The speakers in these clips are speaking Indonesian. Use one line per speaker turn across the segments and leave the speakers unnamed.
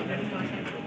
dari kuasa itu.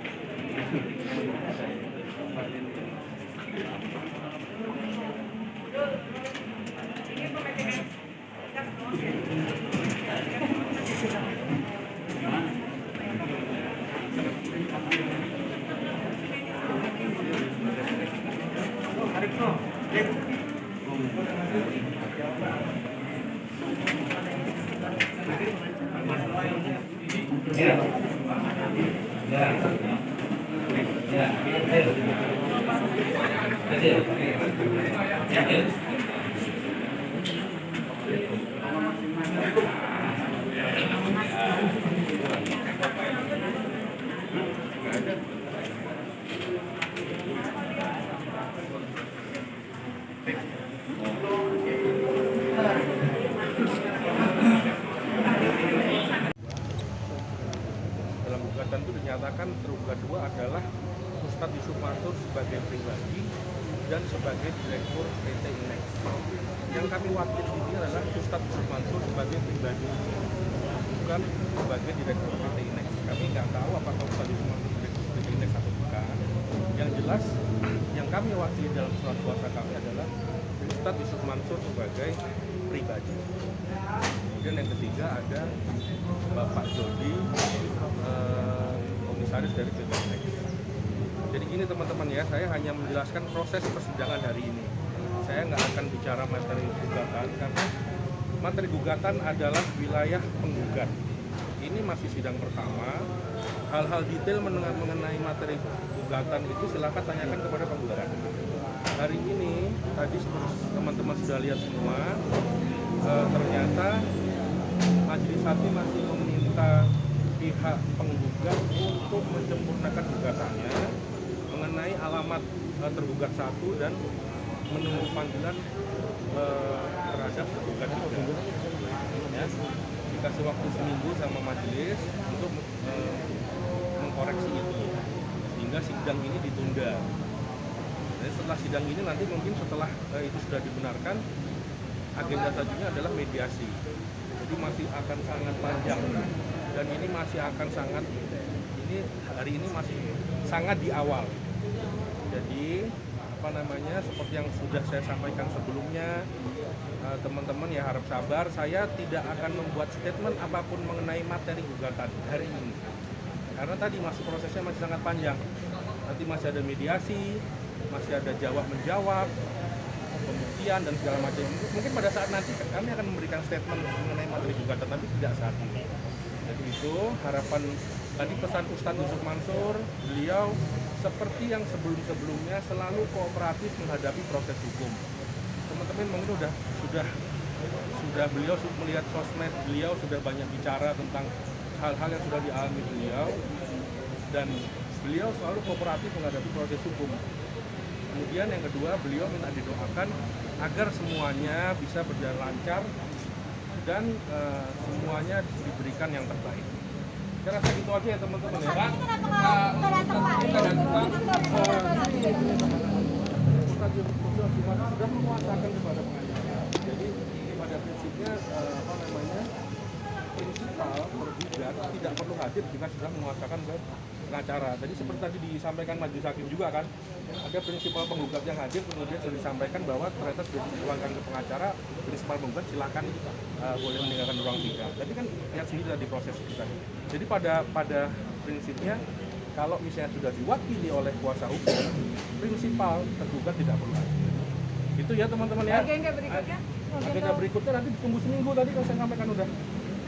Dalam gugatan itu dinyatakan tergugat dua adalah Ustadz Yusuf Mansur sebagai pribadi dan sebagai direktur PT Inex. Yang kami wakili ini adalah Ustadz Yusuf Mansur sebagai pribadi, bukan sebagai direktur PT Inex. Kami nggak tahu apakah Ustadz Yusuf Mansur direktur PT Inex atau bukan. Yang jelas, yang kami wakili dalam surat kuasa kami adalah Ustadz Yusuf Mansur sebagai pribadi. Kemudian yang ketiga ada Bapak Jody, komisaris dari PT Inex. Jadi gini teman-teman ya, saya hanya menjelaskan proses persidangan hari ini. Saya nggak akan bicara materi gugatan karena materi gugatan adalah wilayah penggugat. Ini masih sidang pertama. Hal-hal detail mengenai materi gugatan itu silakan tanyakan kepada penggugat. Hari ini tadi teman-teman sudah lihat semua, ternyata majelis hakim masih meminta pihak penggugat untuk menyempurnakan gugatannya mengenai alamat tergugat satu dan menunggu panggilan terhadap tergugat tiga. Ya, dikasih waktu seminggu sama majelis untuk mengkoreksi itu sehingga sidang ini ditunda. Jadi setelah sidang ini nanti mungkin setelah itu sudah dibenarkan, agenda selanjutnya adalah mediasi. Jadi masih akan sangat panjang dan ini masih akan sangat, ini hari ini masih sangat di awal. Jadi seperti yang sudah saya sampaikan sebelumnya, teman-teman ya harap sabar. Saya tidak akan membuat statement apapun mengenai materi gugatan hari ini karena tadi masih prosesnya masih sangat panjang. Nanti masih ada mediasi, masih ada jawab menjawab, pembuktian dan segala macam. Mungkin pada saat nanti kami akan memberikan statement mengenai materi gugatan, tapi tidak saat ini. Jadi itu harapan tadi pesan Ustadz Yusuf Mansur, beliau seperti yang sebelum-sebelumnya selalu kooperatif menghadapi proses hukum. Teman-teman mungkin sudah beliau melihat sosmed beliau, sudah banyak bicara tentang hal-hal yang sudah dialami beliau, dan beliau selalu kooperatif menghadapi proses hukum. Kemudian yang kedua, beliau minta didoakan agar semuanya bisa berjalan lancar dan semuanya diberikan yang terbaik. Saya rasa gitu aja ya teman-teman ya. Pak, sudah menguasakan kepada pengacara. Jadi pada prinsipnya prinsipal tergugat tidak perlu hadir jika sudah menguasakan ke pengacara. Jadi seperti tadi disampaikan majelis hakim juga kan, ada prinsipal penggugat yang hadir, kemudian sudah disampaikan bahwa ternyata sudah dituangkan ke pengacara, prinsipal penggugat silakan boleh meninggalkan ruang sidang. Tapi kan lihat sendiri tadi proses kita. Jadi pada prinsipnya kalau misalnya sudah diwakili oleh kuasa hukum, prinsipal tergugat tidak perlu hadir. Itu ya teman-teman ya. Agenda berikutnya nanti ditunggu seminggu, tadi kalau saya sampaikan udah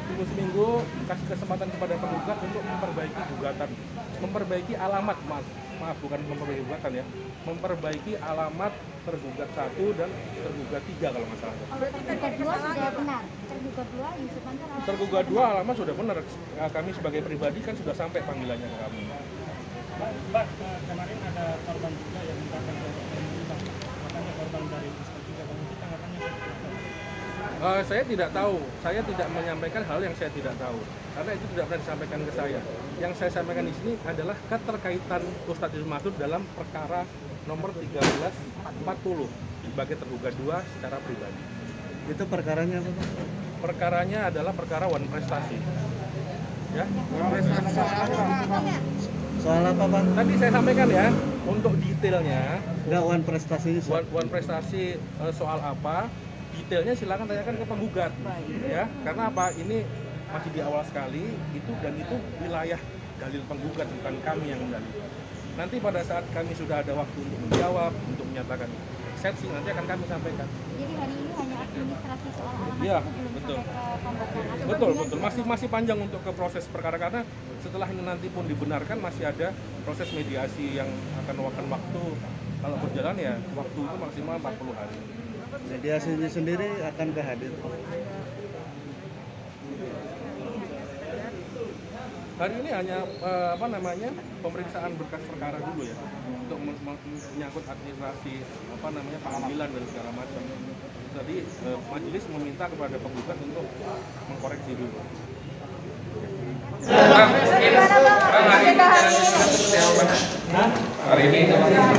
tunggu seminggu, kasih kesempatan kepada penggugat untuk memperbaiki gugatan, memperbaiki alamat, maaf bukan memperbaiki gugatan ya, memperbaiki alamat tergugat 1 dan tergugat 3 kalau nggak salah.
Tergugat 2 sudah benar, tergugat 2 Yusuf Mansur.
Tergugat 2 alamat sudah benar, kami sebagai pribadi kan sudah sampai panggilannya ke kami.
Mbak, kemarin ada korban juga yang mintakan pemerintah, makanya korban dari Ustadz juga, mungkin tanggapannya seperti apa?
Saya tidak tahu, saya tidak menyampaikan hal yang saya tidak tahu, karena itu tidak pernah disampaikan ke saya. Yang saya sampaikan di sini adalah keterkaitan Ustadz Yusuf Mansur dalam perkara nomor 1340 sebagai tergugat 2 secara pribadi.
Itu perkaranya apa, Pak?
Perkaranya adalah perkara wan prestasi. Ya.
Soal apa Bang?
Tadi saya sampaikan ya, untuk detailnya,
Enggak, wan prestasinya soal.
Wan prestasi soal apa, detailnya silakan tanyakan ke penggugat, ya. Karena apa? Ini masih di awal sekali, itu wilayah dalil penggugat, bukan kami yang mendalilkan. Nanti pada saat kami sudah ada waktu untuk menjawab, untuk menyatakan eksepsi, nanti akan kami sampaikan.
Jadi hari ini hanya administrasi soal alamat
Iya,
itu belum
betul.
sampai ke pembacaan.
Betul. Masih panjang untuk ke proses perkara, karena setelah ini nanti pun dibenarkan masih ada proses mediasi yang akan memakan waktu. Kalau berjalan ya waktu itu maksimal 40 hari.
Mediasinya sendiri akan kehadir.
Hari ini hanya pemeriksaan berkas perkara dulu ya, untuk menyangkut administrasi panggilan dan segala macam. Tadi majelis meminta kepada penggugat untuk mengkoreksi dulu.
Hari ini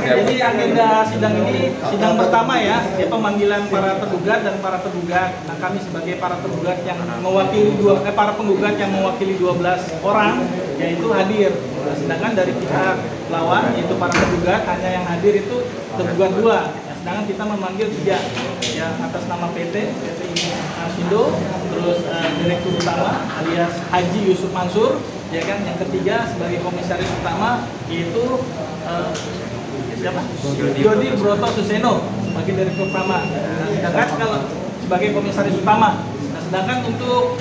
jadi agenda sidang ini sidang pertama ya, yaitu pemanggilan para tergugat dan para tergugat. Nah, kami sebagai para tergugat yang mewakili para penggugat yang mewakili 12 orang yaitu hadir. Nah, sedangkan dari pihak lawan yaitu para tergugat hanya yang hadir itu tergugat 2. Nah, sedangkan kita memanggil 3 ya atas nama PT ini Arsindo, terus Direktur Utama alias Haji Yusuf Mansur, ya kan, yang ketiga sebagai komisaris utama yaitu siapa? Jody Broto Suseno sebagai direktur utama. Nah, sedangkan kalau sebagai komisaris utama. Nah, sedangkan untuk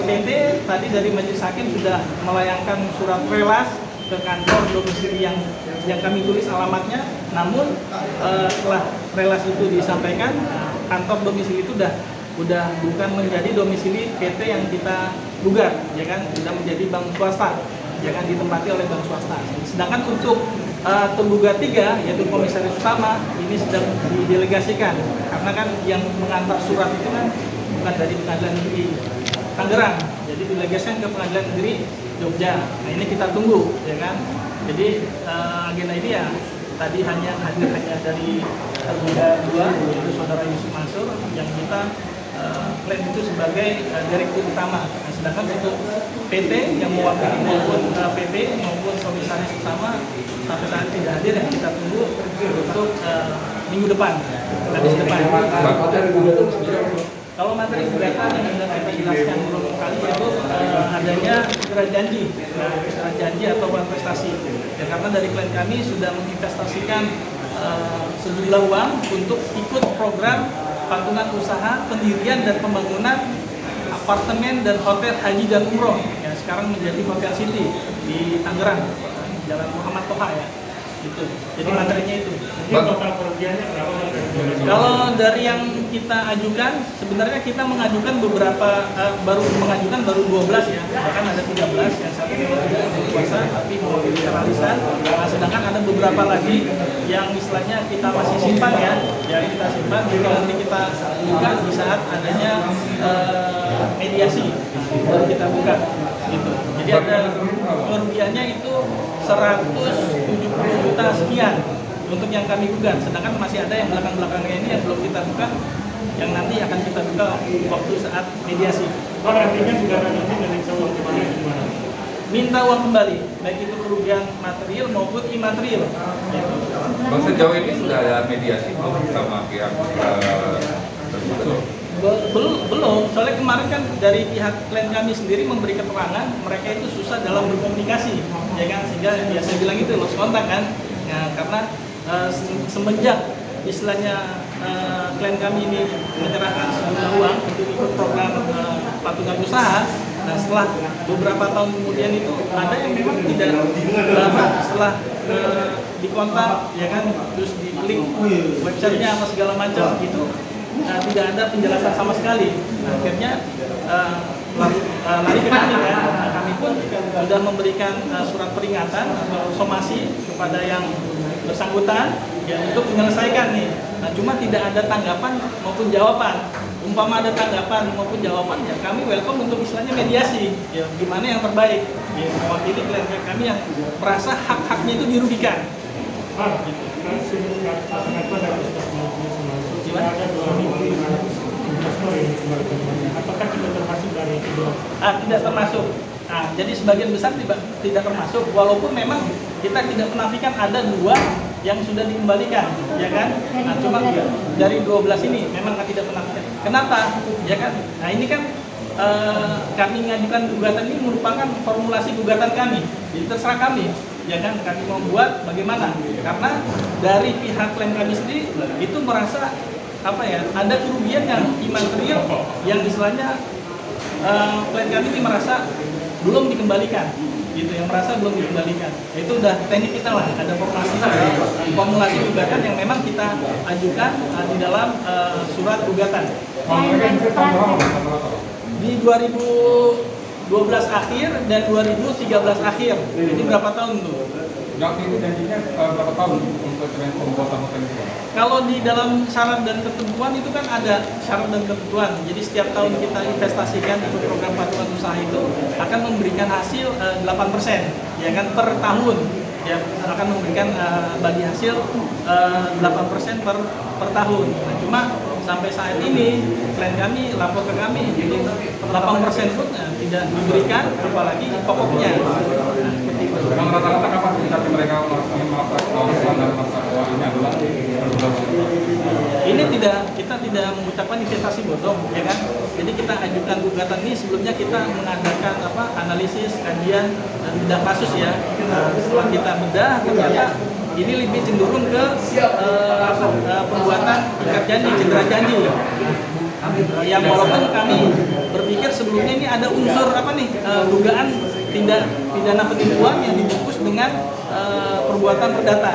PT tadi dari majelis hakim sudah melayangkan surat relas ke kantor domisili yang kami tulis alamatnya. Namun setelah relas itu disampaikan, kantor domisili itu udah bukan menjadi domisili PT yang kita gugat, ya kan, sudah menjadi bank swasta, ya kan, ditempati oleh bank swasta. Sedangkan untuk tergugat 3 yaitu komisaris utama ini sedang didelegasikan, karena kan yang mengantar surat itu kan bukan dari Pengadilan Negeri Tangerang, jadi didelegasikan ke Pengadilan Negeri Jogja. Nah, ini kita tunggu, ya kan. Jadi agenda ini ya tadi hanya hadir dari tergugat 2 yaitu saudara Yusuf Mansur yang kita klaim itu sebagai direktur utama. Nah, sedangkan untuk PT yang mewakili maupun PT maupun komisaris utama sampai saat tidak hadir, yang kita tunggu untuk minggu depan, hadis depan. Kalau materi gugatan yang sudah kita jelaskan beberapa kali yaitu adanya surat janji atau uang prestasi. Ya, karena dari klien kami sudah menginvestasikan sejumlah uang untuk ikut program patungan usaha pendirian dan pembangunan apartemen dan hotel haji dan umroh yang sekarang menjadi Hotel City di Tangerang, Jalan Muhammad Toha ya. Gitu. Jadi materinya itu.
Total kerugiannya berapa?
Kalau dari yang kita ajukan, sebenarnya kita mengajukan baru 12 ya. Bahkan ada 13 yang satu memang tidak berkuasa tapi mewakili teralisan. Nah, sedangkan ada beberapa lagi yang istilahnya kita masih simpan ya. Yang kita simpan, jadi nanti kita buka di saat adanya mediasi baru kita buka. Gitu. Jadi ada kerugiannya itu 170 juta sekian untuk yang kami gugat, sedangkan masih ada yang belakang-belakangnya ini yang belum kita buka, yang nanti akan kita buka waktu saat mediasi.
Artinya gugatan ini minta uang kembali gimana?
Minta uang kembali, baik itu kerugian material maupun imaterial. Gitu.
Bang, sejauh ini sudah ada mediasi belum sama pihak tergugat?
Belum, soalnya kemarin kan dari pihak klien kami sendiri memberi keterangan mereka itu susah dalam berkomunikasi, ya kan, sehingga ya saya bilang itu lost kontak kan, ya, karena semenjak istilahnya klien kami ini menyerahkan sejumlah uang untuk ikut program patungan usaha. Nah, setelah beberapa tahun kemudian itu ada yang memang tidak setelah dikontak, ya kan, terus di link websitenya apa segala macam itu tidak ada penjelasan sama sekali. Nah, akhirnya lari ke kami kan. Nah, kami pun sudah memberikan surat peringatan atau somasi kepada yang bersangkutan ya, untuk menyelesaikan nih. Nah, cuma tidak ada tanggapan maupun jawaban. Umpama ada tanggapan maupun jawaban ya kami welcome untuk istilahnya mediasi. Ya, gimana yang terbaik? Ya, mewakili klien kami yang merasa hak-haknya itu dirugikan.
Gitu. Ada 2.500 investor yang dikeluarkan. Apakah tidak termasuk dari itu?
Tidak termasuk. Nah, jadi sebagian besar tidak termasuk, walaupun memang kita tidak menafikan ada 2 yang sudah dikembalikan, ya kan? Nah, cuma dari 12 ini memang tidak menafikan. Kenapa? Ya kan? Nah, ini kan kami mengajukan gugatan ini merupakan formulasi gugatan kami. Jadi terserah kami, ya kan? Kami mau buat bagaimana? Karena dari pihak klien kami sendiri itu merasa apa ya? Ada kerugian yang imaterial yang istilahnya klien kami ini merasa belum dikembalikan, gitu, yang merasa belum dikembalikan. Itu udah teknik kita lah, ada formulasi gugatan yang memang kita ajukan di dalam surat gugatan. Di 2012 akhir dan 2013 akhir. Jadi berapa tahun tuh?
Waktu itu janjinya berapa tahun untuk pembuatan hotel itu?
Kalau di dalam syarat dan ketentuan itu kan ada syarat dan ketentuan. Jadi setiap tahun kita investasikan ikut program patungan usaha itu akan memberikan hasil 8%, ya kan, per tahun. Ya, akan memberikan bagi hasil 8% per tahun. Nah, cuma sampai saat ini klien kami lapor ke kami, jadi 8% pun tidak diberikan, apalagi pokoknya. Nah, seperti itu.
Rata-rata kapan tapi mereka melakukan masa ini adalah
ini kita tidak mengucapkan investasi bodong, ya kan? Jadi kita ajukan gugatan ini sebelumnya kita mengadakan analisis, kajian dan bedah kasus ya. Nah, setelah kita bedah ternyata ini lebih cenderung ke perbuatan ikat janji, cedera janji. Yang walaupun kami berpikir sebelumnya ini ada unsur dugaan tindak pidana penipuan yang dibungkus dengan perbuatan perdata.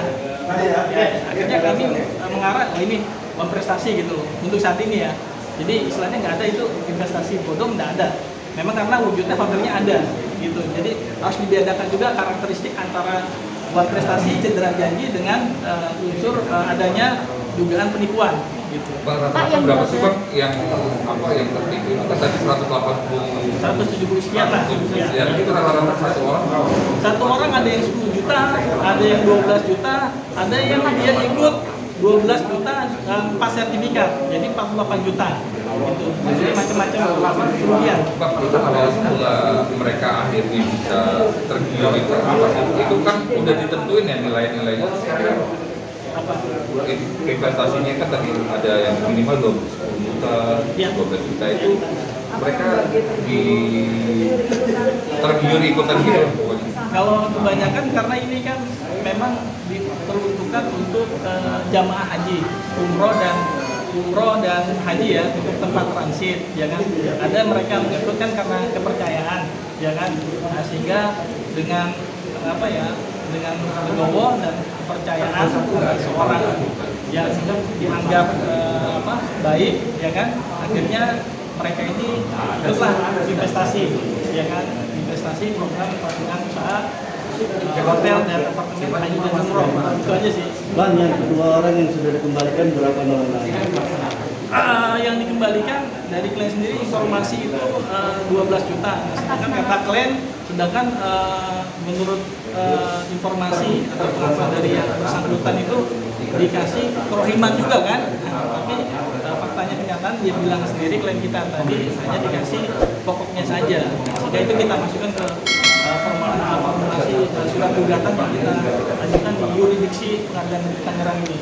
Akhirnya kami mengarah ini uang prestasi gitu untuk saat ini ya. Jadi istilahnya nggak ada itu investasi bodong, nggak ada. Memang karena wujudnya hotelnya ada gitu. Jadi harus dibedakan juga karakteristik antara uang prestasi cedera janji dengan unsur adanya dugaan penipuan gitu.
Bang, rata-rata berapa sih Bang yang tertipu itu kan tadi
170 sekian lah.
Ya, itu rata-rata satu orang
ada yang 10 juta, ada yang 12 juta, ada yang dia ikut 12 juta 4 sertifikat, jadi 48 juta gitu. Jadi macam-macam kerugian.
Bang, itu kalau mereka akhirnya bisa tergiur itu kan udah ditentuin ya nilainya.
Apa?
Investasinya kan tadi ada yang minimal 10 juta, 12 juta itu mereka tergiur ikutan gitu.
Kalau kebanyakan karena ini kan memang diperuntukkan untuk jamaah haji, umroh dan haji ya, untuk tempat transit, ya kan. Ada mereka menyebutkan karena kepercayaan, ya kan. Nah, sehingga dengan dengan legowo dan kepercayaan seorang yang dianggap baik, ya kan, akhirnya mereka ini ikutlah investasi, ya kan, investasi program patungan usaha hotel dan apartemen haji dan umroh. Itu aja sih.
Bang, yang kedua orang yang sudah dikembalikan berapa nominalnya?
Yang dikembalikan dari klien sendiri informasi itu 12 juta. Sedangkan kata klien, menurut informasi atau pengakuan dari yang bersangkutan itu dikasih kerohiman juga kan. Tapi faktanya kenyataan dia bilang sendiri klien kita tadi hanya dikasih pokoknya saja. Sehingga itu kita masukkan ke formulasi surat gugatan yang kita ajukan di yurisdiksi Pengadilan Negeri Tangerang ini.